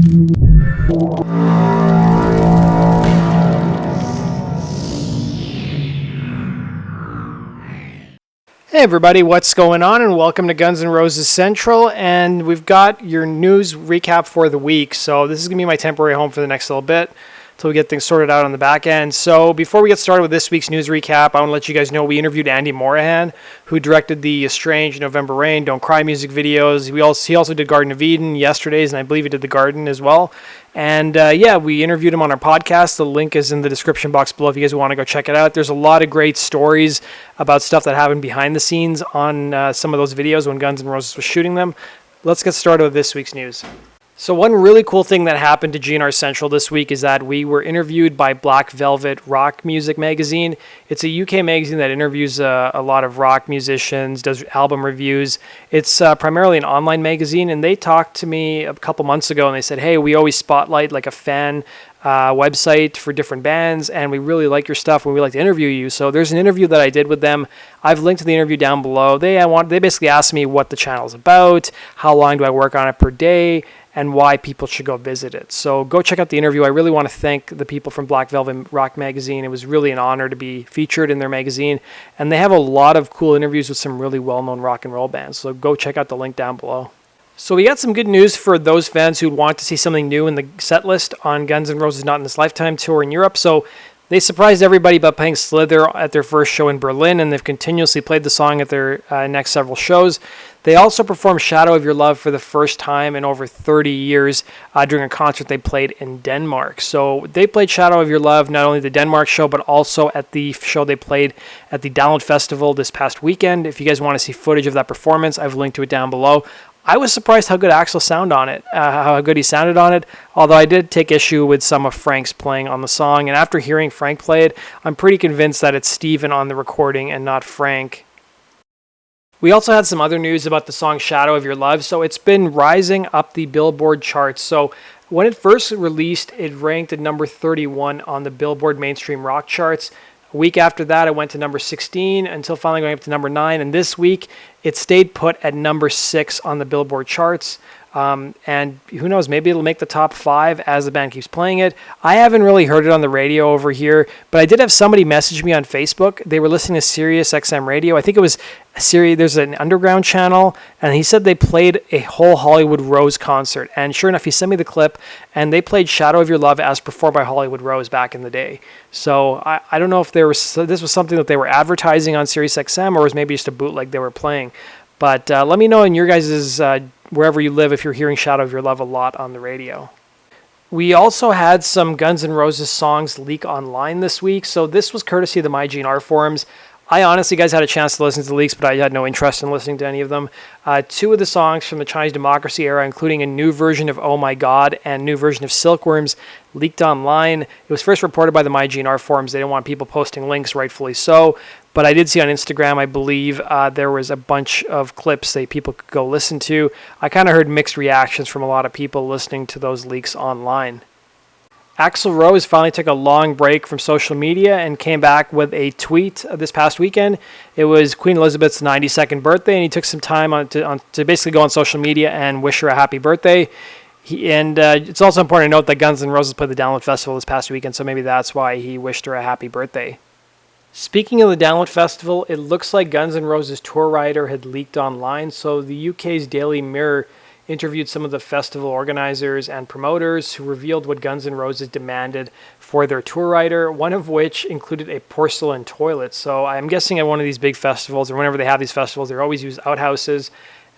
Hey everybody, what's going on? And welcome to Guns N' Roses Central. And we've got your news recap for the week. So this is going to be my temporary home for the next little bit until we get things sorted out on the back end. So before we get started with this week's news recap, I want to let you guys know we interviewed Andy Morahan, who directed the Estranged, November Rain, Don't Cry music videos. He also did Garden of Eden, Yesterday's, and I believe he did The Garden as well. And we interviewed him on our podcast. The link is in the description box below if you guys want to go check it out. There's a lot of great stories about stuff that happened behind the scenes on some of those videos when Guns N' Roses was shooting them. Let's get started with this week's news. So one really cool thing that happened to GNR Central this week is that we were interviewed by Black Velvet Rock Music Magazine. It's a UK magazine that interviews a lot of rock musicians, does album reviews. It's primarily an online magazine, and they talked to me a couple months ago, and they said, hey, we always spotlight like a fan website for different bands, and we really like your stuff and we like to interview you. So there's an interview that I did with them. I've linked to the interview down below. They basically asked me what the channel is about, how long do I work on it per day, and why people should go visit it. So go check out the interview. I really want to thank the people from Black Velvet Rock Magazine. It was really an honor to be featured in their magazine, and they have a lot of cool interviews with some really well-known rock and roll bands. So go check out the link down below. So we got some good news for those fans who want to see something new in the set list on Guns N' Roses Not in This Lifetime tour in Europe. So they surprised everybody by playing Slither at their first show in Berlin, and they've continuously played the song at their next several shows. They also performed Shadow of Your Love for the first time in over 30 years during a concert they played in Denmark. So they played Shadow of Your Love, not only the Denmark show, but also at the show they played at the Download Festival this past weekend. If you guys want to see footage of that performance, I've linked to it down below. I was surprised how good Axl sounded on it, how good he sounded on it, although I did take issue with some of Frank's playing on the song. And after hearing Frank play it, I'm pretty convinced that it's Steven on the recording and not Frank. We also had some other news about the song Shadow of Your Love. So it's been rising up the Billboard charts. So when it first released, it ranked at number 31 on the Billboard Mainstream Rock charts. A week after that, it went to number 16 until finally going up to number 9. And this week, it stayed put at number 6 on the Billboard charts. And who knows, maybe it'll make the top 5 as the band keeps playing it. I haven't really heard it on the radio over here, but I did have somebody message me on Facebook. They were listening to Sirius XM radio. I think it was there's an underground channel, and he said they played a whole Hollywood Rose concert. And sure enough, he sent me the clip, and they played Shadow of Your Love as performed by Hollywood Rose back in the day. So I don't know if this was something that they were advertising on Sirius XM, or was maybe just a bootleg they were playing. But let me know in your guys' wherever you live if you're hearing Shadow of Your Love a lot on the radio. We also had some Guns N' Roses songs leak online this week. So this was courtesy of the MyGNR forums. I honestly, guys, had a chance to listen to the leaks, but I had no interest in listening to any of them. 2 of the songs from the Chinese Democracy era, including a new version of Oh My God and new version of Silkworms, leaked online. It was first reported by the MyGNR forums. They didn't want people posting links, rightfully so. But I did see on Instagram, I believe, there was a bunch of clips that people could go listen to. I kind of heard mixed reactions from a lot of people listening to those leaks online. Axl Rose finally took a long break from social media and came back with a tweet this past weekend. It was Queen Elizabeth's 92nd birthday, and he took some time to basically go on social media and wish her a happy birthday. It's also important to note that Guns N' Roses played the Download Festival this past weekend, so maybe that's why he wished her a happy birthday. Speaking of the Download Festival, it looks like Guns N' Roses tour rider had leaked online. So the UK's Daily Mirror interviewed some of the festival organizers and promoters who revealed what Guns N' Roses demanded for their tour rider, one of which included a porcelain toilet. So I'm guessing at one of these big festivals, or whenever they have these festivals, they always use outhouses,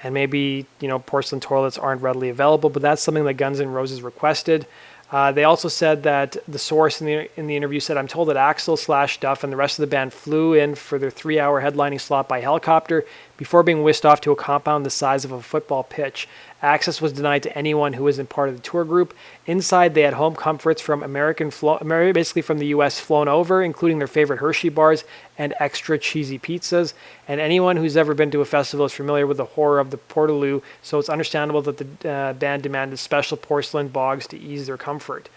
and maybe, porcelain toilets aren't readily available, but that's something that Guns N' Roses requested. They also said that the source in the interview said, I'm told that Axl / Duff and the rest of the band flew in for their 3-hour headlining slot by helicopter before being whisked off to a compound the size of a football pitch. Access was denied to anyone who wasn't part of the tour group. Inside, they had home comforts from basically from the U.S. flown over, including their favorite Hershey bars and extra cheesy pizzas. And anyone who's ever been to a festival is familiar with the horror of the portaloo, so it's understandable that the band demanded special porcelain bogs to ease their comfort.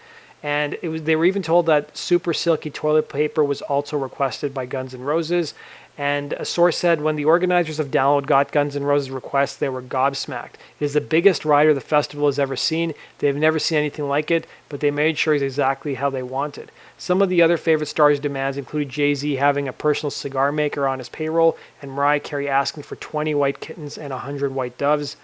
And they were even told that super silky toilet paper was also requested by Guns N' Roses. And a source said when the organizers of Download got Guns N' Roses' request, they were gobsmacked. It is the biggest rider the festival has ever seen. They've never seen anything like it, but they made sure it's exactly how they wanted. Some of the other favorite stars' demands included Jay-Z having a personal cigar maker on his payroll and Mariah Carey asking for 20 white kittens and 100 white doves.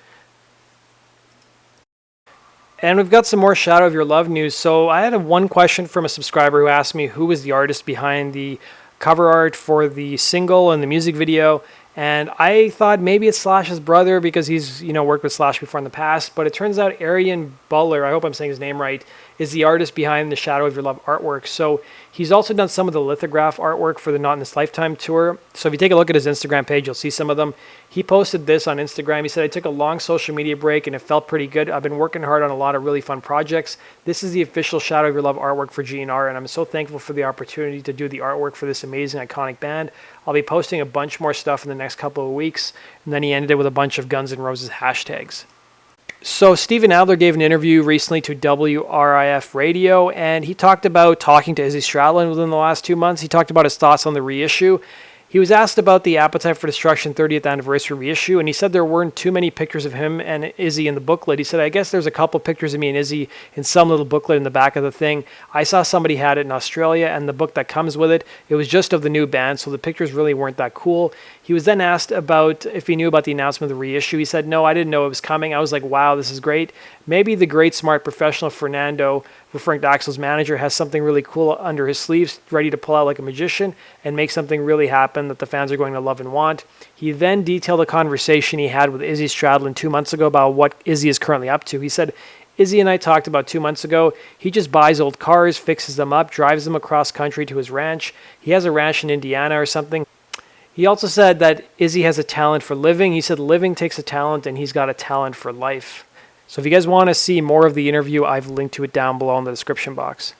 And we've got some more Shadow of Your Love news. So I had one question from a subscriber who asked me who was the artist behind the cover art for the single and the music video. And I thought maybe it's Slash's brother because he's, worked with Slash before in the past. But it turns out Aryan Butler, I hope I'm saying his name right, is the artist behind the Shadow of Your Love artwork. So he's also done some of the lithograph artwork for the Not in This Lifetime tour. So if you take a look at his Instagram page, you'll see some of them. He posted this on Instagram. He said, I took a long social media break and it felt pretty good. I've been working hard on a lot of really fun projects. This is the official Shadow of Your Love artwork for GNR, and I'm so thankful for the opportunity to do the artwork for this amazing, iconic band. I'll be posting a bunch more stuff in the next couple of weeks. And then he ended it with a bunch of Guns N' Roses hashtags. So Steven Adler gave an interview recently to WRIF Radio, and he talked about talking to Izzy Stradlin within the last 2 months. He talked about his thoughts on the reissue. He was asked about the Appetite for Destruction 30th anniversary reissue, and he said there weren't too many pictures of him and Izzy in the booklet. He said, I guess there's a couple pictures of me and Izzy in some little booklet in the back of the thing. I saw somebody had it in Australia, and the book that comes with it, it was just of the new band, so the pictures really weren't that cool. He was then asked about if he knew about the announcement of the reissue. He said, no, I didn't know it was coming. I was like, wow, this is great. Maybe the great, smart professional Fernando, referring to Axl's manager, has something really cool under his sleeves, ready to pull out like a magician and make something really happen that the fans are going to love and want. He then detailed a conversation he had with Izzy Stradlin 2 months ago about what Izzy is currently up to. He said, Izzy and I talked about 2 months ago. He just buys old cars, fixes them up, drives them across country to his ranch. He has a ranch in Indiana or something. He also said that Izzy has a talent for living. He said living takes a talent, and he's got a talent for life. So if you guys want to see more of the interview, I've linked to it down below in the description box.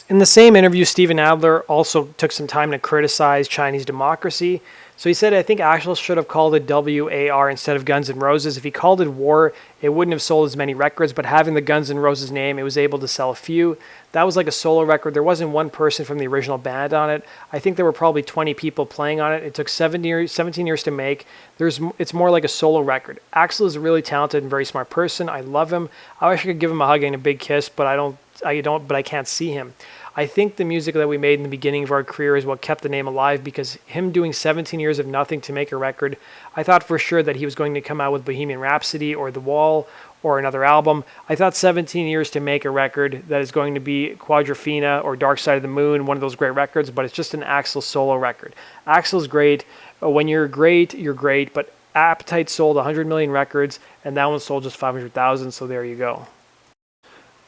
In the same interview, Steven Adler also took some time to criticize Chinese democracy. So he said, I think Axl should have called it WAR instead of Guns N' Roses. If he called it War, it wouldn't have sold as many records, but having the Guns N' Roses name, it was able to sell a few. That was like a solo record. There wasn't one person from the original band on it. I think there were probably 20 people playing on it. It took 17 years to make. It's more like a solo record. Axl is a really talented and very smart person. I love him. I wish I could give him a hug and a big kiss, but I can't see him. I think the music that we made in the beginning of our career is what kept the name alive, because him doing 17 years of nothing to make a record, I thought for sure that he was going to come out with Bohemian Rhapsody or The Wall or another album. I thought 17 years to make a record that is going to be Quadrophenia or Dark Side of the Moon, one of those great records, but it's just an Axl solo record. Axl's great. When you're great, you're great, but Appetite sold 100 million records, and that one sold just 500,000, so there you go.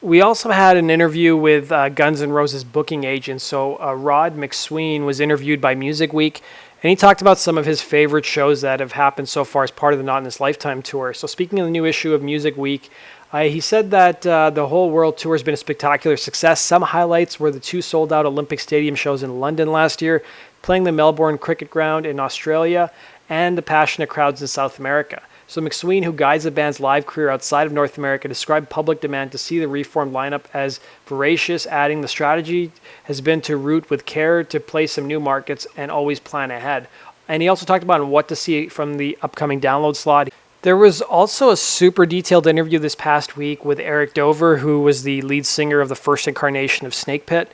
We also had an interview with Guns N' Roses booking agent. So Rod McSween was interviewed by Music Week, and he talked about some of his favorite shows that have happened so far as part of the Not in This Lifetime tour. So speaking of the new issue of Music Week, he said that the whole world tour has been a spectacular success. Some highlights were the 2 sold-out Olympic Stadium shows in London last year, playing the Melbourne Cricket Ground in Australia, and the passionate crowds in South America. So McSween, who guides the band's live career outside of North America, described public demand to see the reformed lineup as voracious, adding the strategy has been to route with care to play some new markets and always plan ahead. And he also talked about what to see from the upcoming download slot. There was also a super detailed interview this past week with Eric Dover, who was the lead singer of the first incarnation of Snake Pit.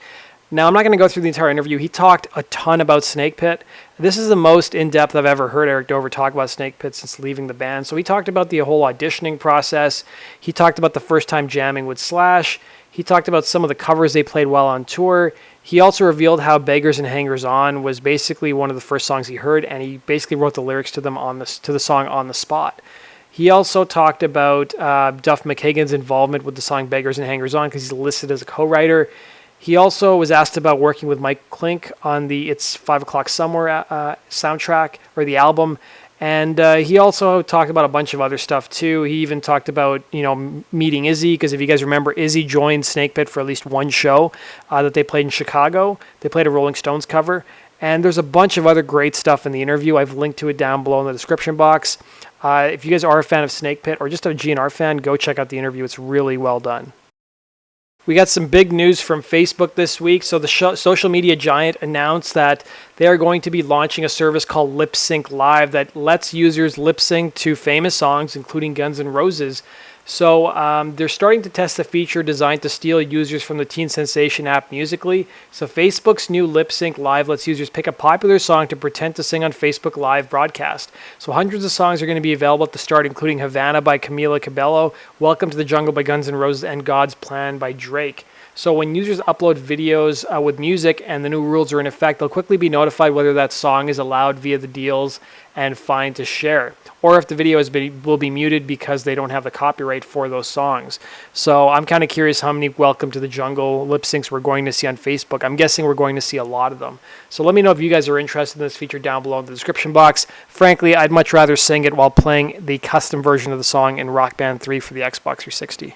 Now, I'm not going to go through the entire interview. He talked a ton about Snake Pit. This is the most in-depth I've ever heard Eric Dover talk about Snake Pit since leaving the band. So he talked about the whole auditioning process. He talked about the first time jamming with Slash. He talked about some of the covers they played while on tour. He also revealed how Beggars and Hangers On was basically one of the first songs he heard, and he basically wrote the lyrics to them to the song on the spot. He also talked about Duff McKagan's involvement with the song Beggars and Hangers On because he's listed as a co-writer. He also was asked about working with Mike Klink on the It's 5 O'Clock Somewhere soundtrack, or the album. And he also talked about a bunch of other stuff too. He even talked about, meeting Izzy, because if you guys remember, Izzy joined Snake Pit for at least one show that they played in Chicago. They played a Rolling Stones cover. And there's a bunch of other great stuff in the interview. I've linked to it down below in the description box. If you guys are a fan of Snake Pit or just a GNR fan, go check out the interview. It's really well done. We got some big news from Facebook this week. So the social media giant announced that they are going to be launching a service called Lip Sync Live that lets users lip sync to famous songs, including Guns N' Roses. So they're starting to test a feature designed to steal users from the teen sensation app Musical.ly. So Facebook's new Lip Sync Live lets users pick a popular song to pretend to sing on Facebook Live broadcast. So hundreds of songs are going to be available at the start, including Havana by Camila Cabello, Welcome to the Jungle by Guns N' Roses, and God's Plan by Drake. So when users upload videos with music and the new rules are in effect, they'll quickly be notified whether that song is allowed via the deals and fine to share, or if the video will be muted because they don't have the copyright for those songs. So I'm kind of curious how many Welcome to the Jungle lip syncs we're going to see on Facebook. I'm guessing we're going to see a lot of them. So let me know if you guys are interested in this feature down below in the description box. Frankly, I'd much rather sing it while playing the custom version of the song in Rock Band 3 for the Xbox 360.